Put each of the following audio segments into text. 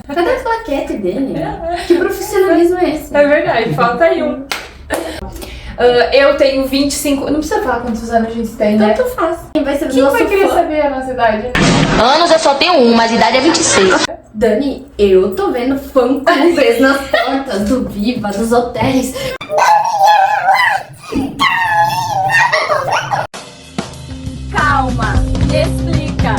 Cadê a plaquete dele? Que profissionalismo é esse? É verdade, falta aí um. Eu tenho 25... Não precisa falar quantos anos a gente tem, né? Tanto faz. Quem vai ser Quem nosso vai querer fã? saber a nossa idade? Anos eu só tenho um, mas idade é 26. Dani, eu tô vendo fã-clubes nas portas do Viva, dos hotéis. Calma, explica.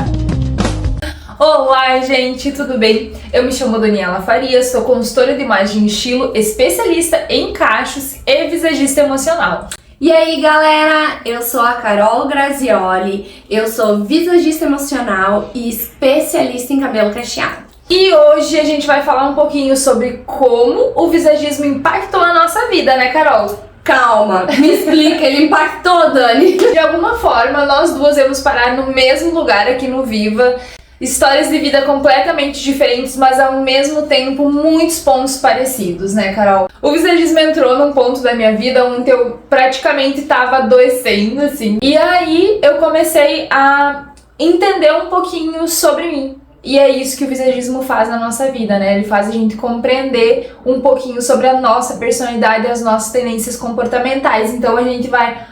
Olá, gente, tudo bem? Eu me chamo Daniela Farias, sou consultora de imagem e estilo, especialista em cachos e visagista emocional. E aí, galera, eu sou a Carol Grazioli, eu sou visagista emocional e especialista em cabelo cacheado. E hoje a gente vai falar um pouquinho sobre como o visagismo impactou a nossa vida, né, Carol? Calma, me explica, ele impactou, Dani? De alguma forma, nós duas íamos parar no mesmo lugar aqui no Viva. Histórias de vida completamente diferentes, mas ao mesmo tempo muitos pontos parecidos, né, Carol? O visagismo entrou num ponto da minha vida onde eu praticamente tava adoecendo, assim. E aí eu comecei a entender um pouquinho sobre mim. E é isso que o visagismo faz na nossa vida, né? Ele faz a gente compreender um pouquinho sobre a nossa personalidade e as nossas tendências comportamentais. Então a gente vai...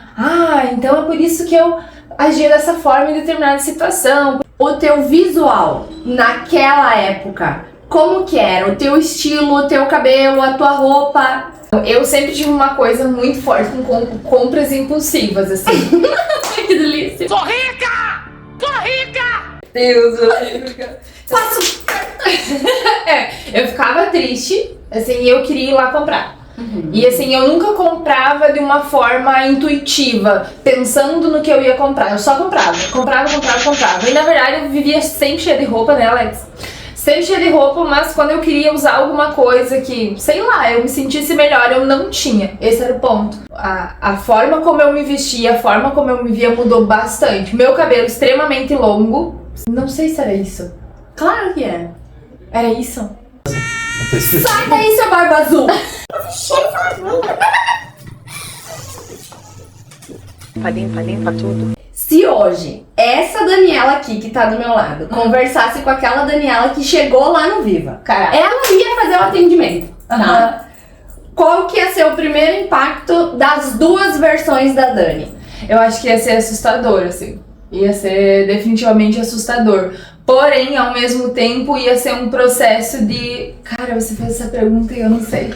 então é por isso que eu agia dessa forma em determinada situação. O teu visual naquela época, como que era? O teu estilo, o teu cabelo, a tua roupa? Eu sempre tive uma coisa muito forte com compras impulsivas, assim. Que delícia! Sou rica! Sou rica! Deus, faço. Eu ficava triste, assim, e eu queria ir lá comprar. E assim, eu nunca comprava de uma forma intuitiva, pensando no que eu ia comprar. Eu só comprava. E na verdade eu vivia sempre cheia de roupa, né, Alex? Sempre cheia de roupa, mas quando eu queria usar alguma coisa que, sei lá, eu me sentisse melhor, eu não tinha. Esse era o ponto. A forma como eu me vestia, a forma como eu me via mudou bastante. Meu cabelo extremamente longo. Não sei se era isso. Claro que é. Era isso? Sai daí, seu barba azul! Limpa tudo. Se hoje, essa Daniela aqui que tá do meu lado, conversasse com aquela Daniela que chegou lá no Viva, Caraca. ela ia fazer o atendimento, tá? Qual que ia ser o primeiro impacto das duas versões da Dani? Eu acho que ia ser assustador, assim. Ia ser definitivamente assustador. Porém, ao mesmo tempo, ia ser um processo de... Cara, você fez essa pergunta e eu não sei.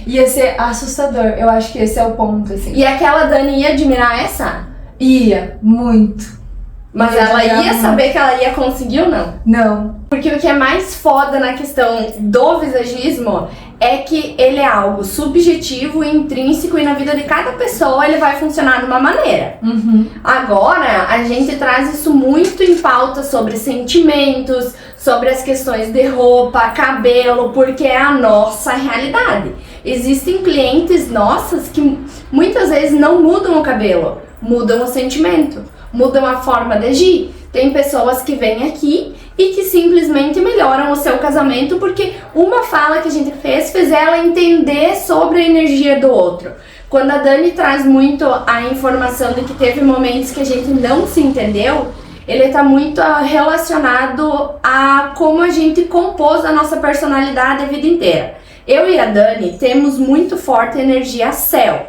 Ia ser assustador. Eu acho que esse é o ponto, assim. E aquela Dani ia admirar essa? Ia, muito. Mas Ia ela admirar ia muito. saber que ela ia conseguir ou não? Não. Porque o que é mais foda na questão do visagismo é que ele é algo subjetivo e intrínseco e na vida de cada pessoa ele vai funcionar de uma maneira. Agora, a gente traz isso muito em pauta sobre sentimentos, sobre as questões de roupa, cabelo, porque é a nossa realidade. Existem clientes nossas que muitas vezes não mudam o cabelo, mudam o sentimento, mudam a forma de agir. Tem pessoas que vêm aqui e que simplesmente melhoram o seu casamento porque uma fala que a gente fez ela entender sobre a energia do outro. Quando a Dani traz muito a informação de que teve momentos que a gente não se entendeu, ele está muito relacionado a como a gente compôs a nossa personalidade a vida inteira. Eu e a Dani temos muito forte energia céu,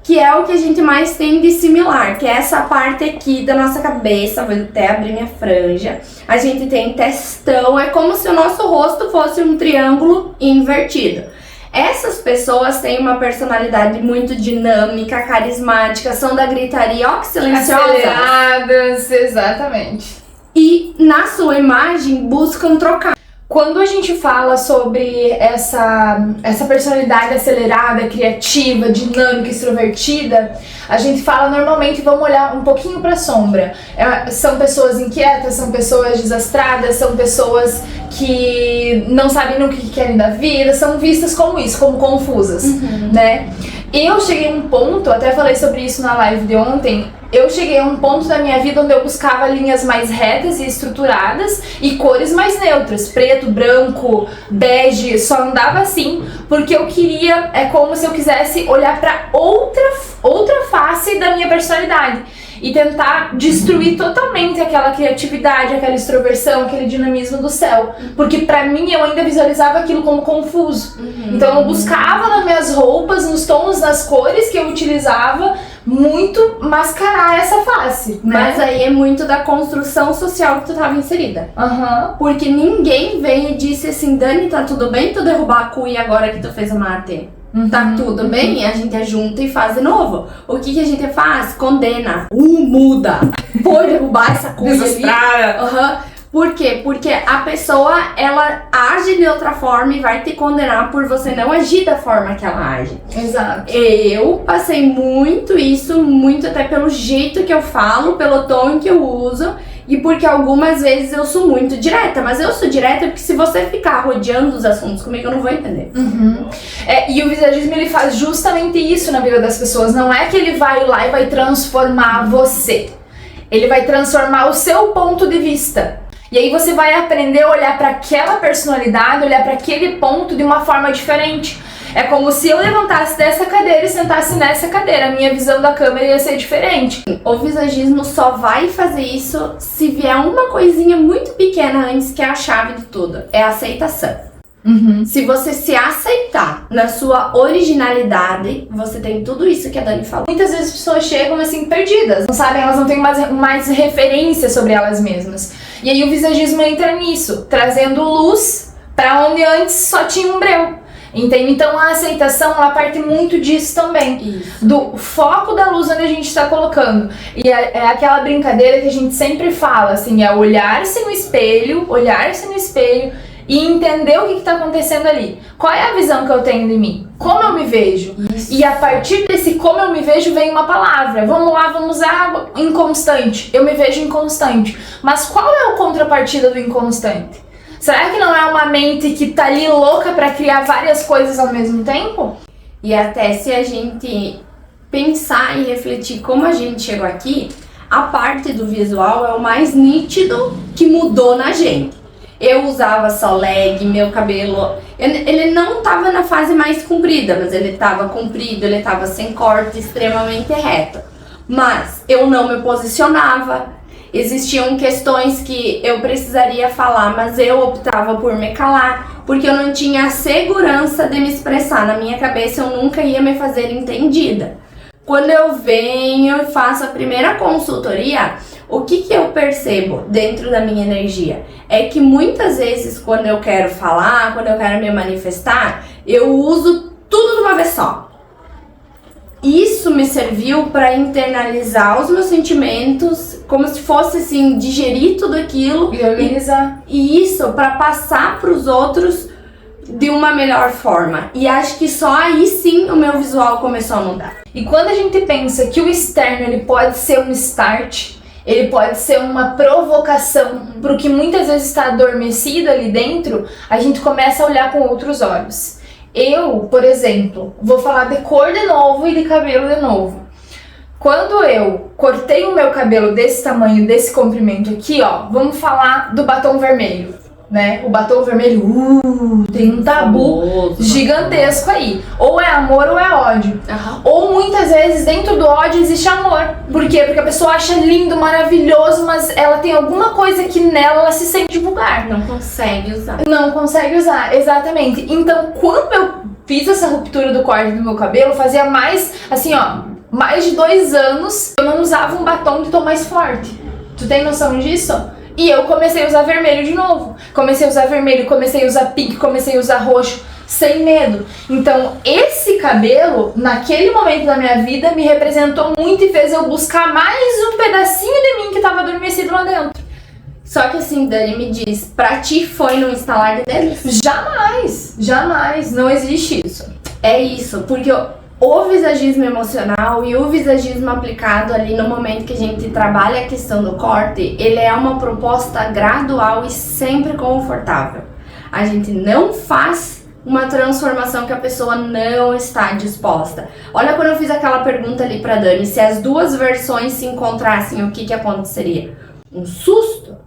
que é o que a gente mais tem de similar, que é essa parte aqui da nossa cabeça. Vou até abrir minha franja. A gente tem testão, é como se o nosso rosto fosse um triângulo invertido. Essas pessoas têm uma personalidade muito dinâmica, carismática, são da gritaria, ó que silenciosa. Aceleradas, exatamente. E na sua imagem buscam trocar. Quando a gente fala sobre essa personalidade acelerada, criativa, dinâmica, extrovertida, a gente fala normalmente, vamos olhar um pouquinho para a sombra. São pessoas inquietas, são pessoas desastradas, são pessoas que não sabem o que querem da vida, são vistas como isso, como confusas, né? Eu cheguei a um ponto, até falei sobre isso na live de ontem, eu cheguei a um ponto da minha vida onde eu buscava linhas mais retas e estruturadas e cores mais neutras, preto, branco, bege, só andava assim, porque eu queria, é como se eu quisesse olhar para outra face da minha personalidade. e tentar destruir totalmente aquela criatividade, aquela extroversão, aquele dinamismo do céu. Porque pra mim eu ainda visualizava aquilo como confuso. Então eu buscava nas minhas roupas, nos tons, nas cores que eu utilizava, muito mascarar essa face, né? Mas aí é muito da construção social que tu tava inserida. Porque ninguém veio e disse assim, Dani, tá tudo bem tu derrubar a cuia agora que tu fez o mate? Tá tudo bem? A gente junta e faz de novo. O que a gente faz? Condena. Muda. Por derrubar essa cuia ali. Por quê? Porque a pessoa, ela age de outra forma e vai te condenar por você não agir da forma que ela age. Exato. Eu passei muito isso, muito até pelo jeito que eu falo, pelo tom que eu uso e porque algumas vezes eu sou muito direta. Mas eu sou direta porque se você ficar rodeando os assuntos comigo, eu não vou entender. E o visagismo, ele faz justamente isso na vida das pessoas. Não é que ele vai lá e vai transformar você. Ele vai transformar o seu ponto de vista. E aí você vai aprender a olhar para aquela personalidade, olhar para aquele ponto de uma forma diferente. É como se eu levantasse dessa cadeira e sentasse nessa cadeira. A minha visão da câmera ia ser diferente. O visagismo só vai fazer isso se vier uma coisinha muito pequena antes, que é a chave de tudo. É a aceitação. Se você se aceitar na sua originalidade, você tem tudo isso que a Dani falou. Muitas vezes as pessoas chegam assim perdidas, não sabem, elas não têm mais referência sobre elas mesmas. E aí o visagismo entra nisso, trazendo luz pra onde antes só tinha um breu. Entende? Então a aceitação, ela parte muito disso também. Do foco da luz onde a gente está colocando. E é aquela brincadeira que a gente sempre fala, assim, é olhar-se no espelho e entender o que está acontecendo ali. Qual é a visão que eu tenho de mim? Como eu me vejo? E a partir desse como eu me vejo vem uma palavra. Vamos lá, vamos usar inconstante. Eu me vejo inconstante. Mas qual é a contrapartida do inconstante? Será que não é uma mente que tá ali louca para criar várias coisas ao mesmo tempo? E até se a gente pensar e refletir como a gente chegou aqui, a parte do visual é o mais nítido que mudou na gente. Eu usava só leg, meu cabelo, ele não tava na fase mais comprida, mas ele tava comprido, ele tava sem corte, extremamente reto. Mas eu não me posicionava, existiam questões que eu precisaria falar, mas eu optava por me calar, porque eu não tinha a segurança de me expressar. Na minha cabeça eu nunca ia me fazer entendida. Quando eu venho e faço a primeira consultoria, o que eu percebo dentro da minha energia? É que muitas vezes quando eu quero falar, quando eu quero me manifestar, eu uso tudo de uma vez só. Isso me serviu para internalizar os meus sentimentos, como se fosse assim, digerir tudo aquilo e organizar. E isso para passar para os outros de uma melhor forma. E acho que só aí sim o meu visual começou a mudar. E quando a gente pensa que o externo ele pode ser um start, ele pode ser uma provocação para o que muitas vezes está adormecido ali dentro, a gente começa a olhar com outros olhos. Eu, por exemplo, vou falar de cor de novo e de cabelo de novo. Quando eu cortei o meu cabelo desse tamanho, desse comprimento aqui, ó, vamos falar do batom vermelho, né? O batom vermelho, tem um tabu gigantesco aí. Ou é amor ou é ódio. Ou muitas vezes dentro do ódio existe amor. Por quê? Porque a pessoa acha lindo, maravilhoso, mas ela tem alguma coisa que nela ela se sente vulgar. Não consegue usar. Não consegue usar, exatamente. Então, quando eu fiz essa ruptura do corte do meu cabelo, fazia mais, assim, ó, mais de 2 anos eu não usava um batom de tom mais forte. Tu tem noção disso? E eu comecei a usar vermelho de novo. Comecei a usar vermelho, comecei a usar pink, comecei a usar roxo, sem medo. Então, esse cabelo, naquele momento da minha vida, me representou muito e fez eu buscar mais um pedacinho de mim que estava adormecido lá dentro. Só que assim, Dani, me diz, pra ti foi num instalar de dedos? Jamais, jamais, não existe isso. É isso, porque o visagismo emocional e o visagismo aplicado ali no momento que a gente trabalha a questão do corte, ele é uma proposta gradual e sempre confortável. A gente não faz uma transformação que a pessoa não está disposta. Olha quando eu fiz aquela pergunta ali pra Dani, se as duas versões se encontrassem, o que aconteceria? Um susto.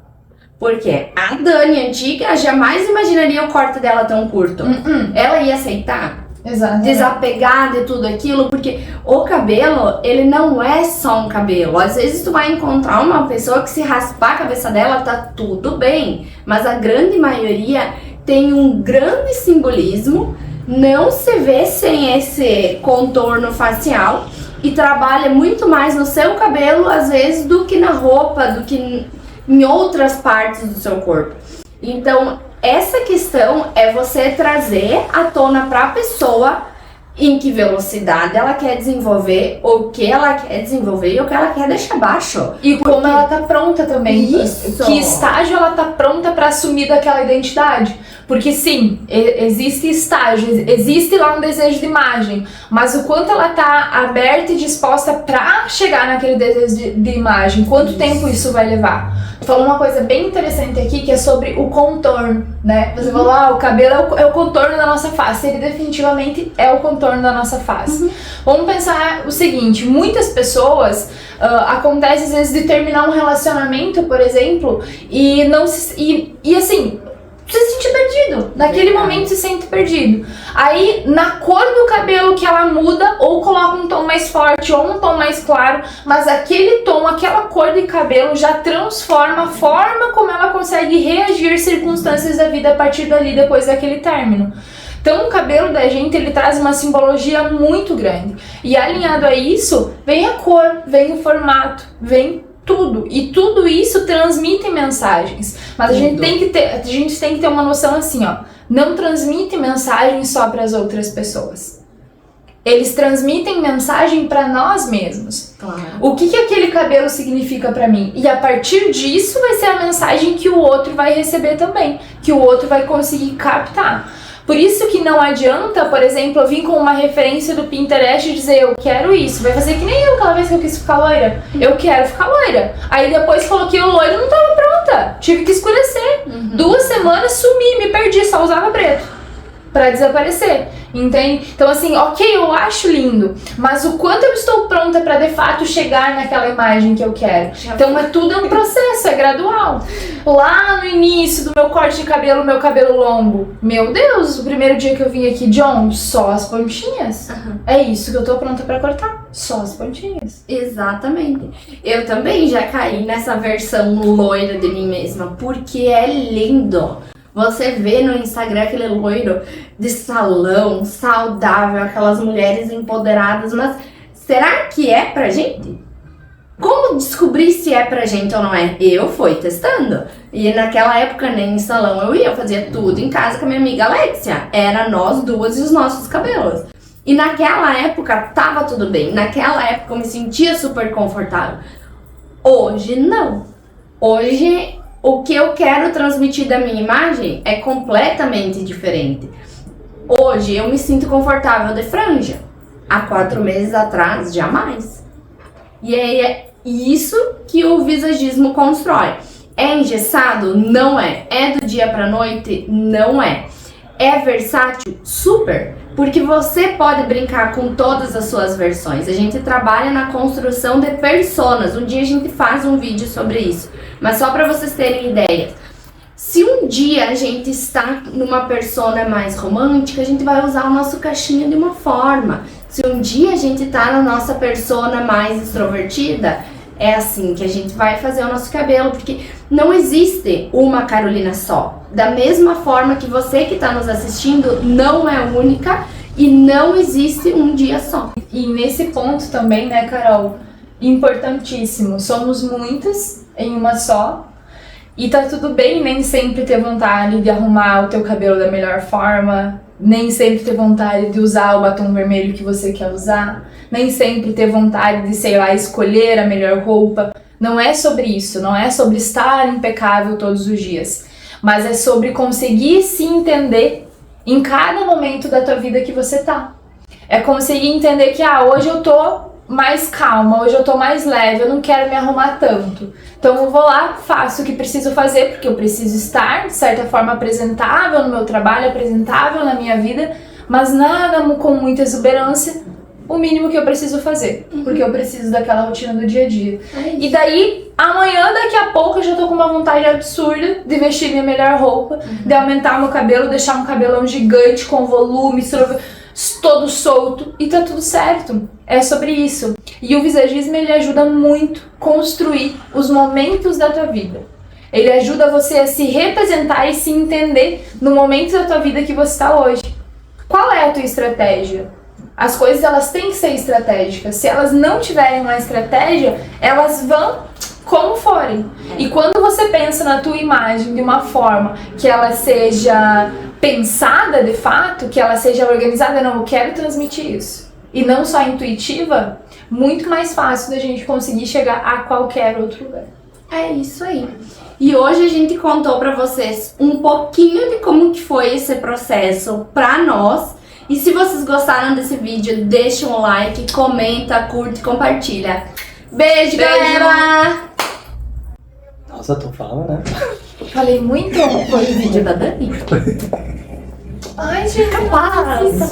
Porque a Dani antiga jamais imaginaria o corte dela tão curto. Ela ia aceitar? Exato. Desapegar de tudo aquilo, porque o cabelo, ele não é só um cabelo. Às vezes tu vai encontrar uma pessoa que se raspar a cabeça dela, tá tudo bem, mas a grande maioria tem um grande simbolismo, não se vê sem esse contorno facial e trabalha muito mais no seu cabelo, às vezes, do que na roupa, do que em outras partes do seu corpo. Então, essa questão é você trazer à tona para a pessoa em que velocidade ela quer desenvolver, o que ela quer desenvolver e o que ela quer deixar baixo. E como ela tá pronta também. Isso. Que estágio ela tá pronta para assumir daquela identidade. Porque sim, existe estágio, existe lá um desejo de imagem, mas o quanto ela tá aberta e disposta pra chegar naquele desejo de imagem, quanto tempo isso vai levar? Tu falou uma coisa bem interessante aqui, que é sobre o contorno, né? Você falou, o cabelo é o contorno da nossa face. Ele definitivamente é o contorno da nossa face. Vamos pensar o seguinte, muitas pessoas, acontece às vezes de terminar um relacionamento, por exemplo, e não se... E assim... Você se sente perdido, naquele momento se sente perdido. Aí, na cor do cabelo que ela muda, ou coloca um tom mais forte ou um tom mais claro, mas aquele tom, aquela cor de cabelo já transforma a forma como ela consegue reagir às circunstâncias da vida a partir dali, depois daquele término. Então o cabelo da gente, ele traz uma simbologia muito grande. E alinhado a isso, vem a cor, vem o formato, vem tudo. E tudo isso transmite mensagens. Mas a gente tem que ter uma noção assim, ó. Não transmite mensagem só para as outras pessoas. Eles transmitem mensagem para nós mesmos. Claro. O que aquele cabelo significa para mim? E a partir disso vai ser a mensagem que o outro vai receber também. Que o outro vai conseguir captar. Por isso que não adianta, por exemplo, eu vir com uma referência do Pinterest e dizer eu quero isso. Vai fazer que nem eu aquela vez que eu quis ficar loira. Eu quero ficar loira. Aí depois coloquei o loiro e não tava pronta. Tive que escurecer. 2 semanas sumi, me perdi, só usava preto. Pra desaparecer, entende? Então assim, ok, eu acho lindo, mas o quanto eu estou pronta pra de fato chegar naquela imagem que eu quero. Então é tudo um processo, é gradual. Lá no início do meu corte de cabelo, meu cabelo longo, meu Deus, o primeiro dia que eu vim aqui, John, só as pontinhas. É isso que eu tô pronta pra cortar, só as pontinhas. Exatamente. Eu também já caí nessa versão loira de mim mesma, porque é lindo. Você vê no Instagram aquele loiro de salão, saudável, aquelas mulheres empoderadas, mas será que é pra gente? Como descobrir se é pra gente ou não é? Eu fui testando. E naquela época nem em salão eu ia, eu fazia tudo em casa com a minha amiga Alexia. Era nós duas e os nossos cabelos. E naquela época tava tudo bem. Naquela época eu me sentia super confortável. Hoje não. Hoje o que eu quero transmitir da minha imagem é completamente diferente. Hoje eu me sinto confortável de franja. Há 4 meses atrás, jamais. E é isso que o visagismo constrói. É engessado? Não é. É do dia pra noite? Não é. É versátil? Super! Porque você pode brincar com todas as suas versões. A gente trabalha na construção de personas. Um dia a gente faz um vídeo sobre isso. Mas só para vocês terem ideia. Se um dia a gente está numa persona mais romântica, a gente vai usar o nosso caixinha de uma forma. Se um dia a gente tá na nossa persona mais extrovertida, é assim que a gente vai fazer o nosso cabelo, porque não existe uma Carolina só. Da mesma forma que você que está nos assistindo não é única e não existe um dia só. E nesse ponto também, né, Carol, importantíssimo, somos muitas em uma só. E tá tudo bem nem sempre ter vontade de arrumar o teu cabelo da melhor forma, nem sempre ter vontade de usar o batom vermelho que você quer usar, nem sempre ter vontade de, sei lá, escolher a melhor roupa. Não é sobre isso, não é sobre estar impecável todos os dias, mas é sobre conseguir se entender em cada momento da tua vida que você tá. É conseguir entender que, hoje eu tô mais calma, hoje eu tô mais leve, eu não quero me arrumar tanto. Então eu vou lá, faço o que preciso fazer, porque eu preciso estar, de certa forma, apresentável no meu trabalho, apresentável na minha vida, mas nada com muita exuberância, o mínimo que eu preciso fazer, porque eu preciso daquela rotina do dia a dia. E daí, amanhã, daqui a pouco, eu já tô com uma vontade absurda de vestir minha melhor roupa, de aumentar o meu cabelo, deixar um cabelão gigante, com volume, todo solto e tá tudo certo. É sobre isso. E o visagismo, ele ajuda muito a construir os momentos da tua vida. Ele ajuda você a se representar e se entender no momento da tua vida que você está hoje. Qual é a tua estratégia? As coisas, elas têm que ser estratégicas. Se elas não tiverem uma estratégia, elas vão como forem. E quando você pensa na tua imagem de uma forma que ela seja pensada de fato, que ela seja organizada, não, eu quero transmitir isso, e não só intuitiva, muito mais fácil da gente conseguir chegar a qualquer outro lugar. É isso aí. E hoje a gente contou pra vocês um pouquinho de como que foi esse processo pra nós. E se vocês gostaram desse vídeo, deixa um like, comenta, curte, compartilha. Beijo, galera! Nossa, tô falando, né? Falei muito? Foi o vídeo da Dani. Ai, gente, Capaz!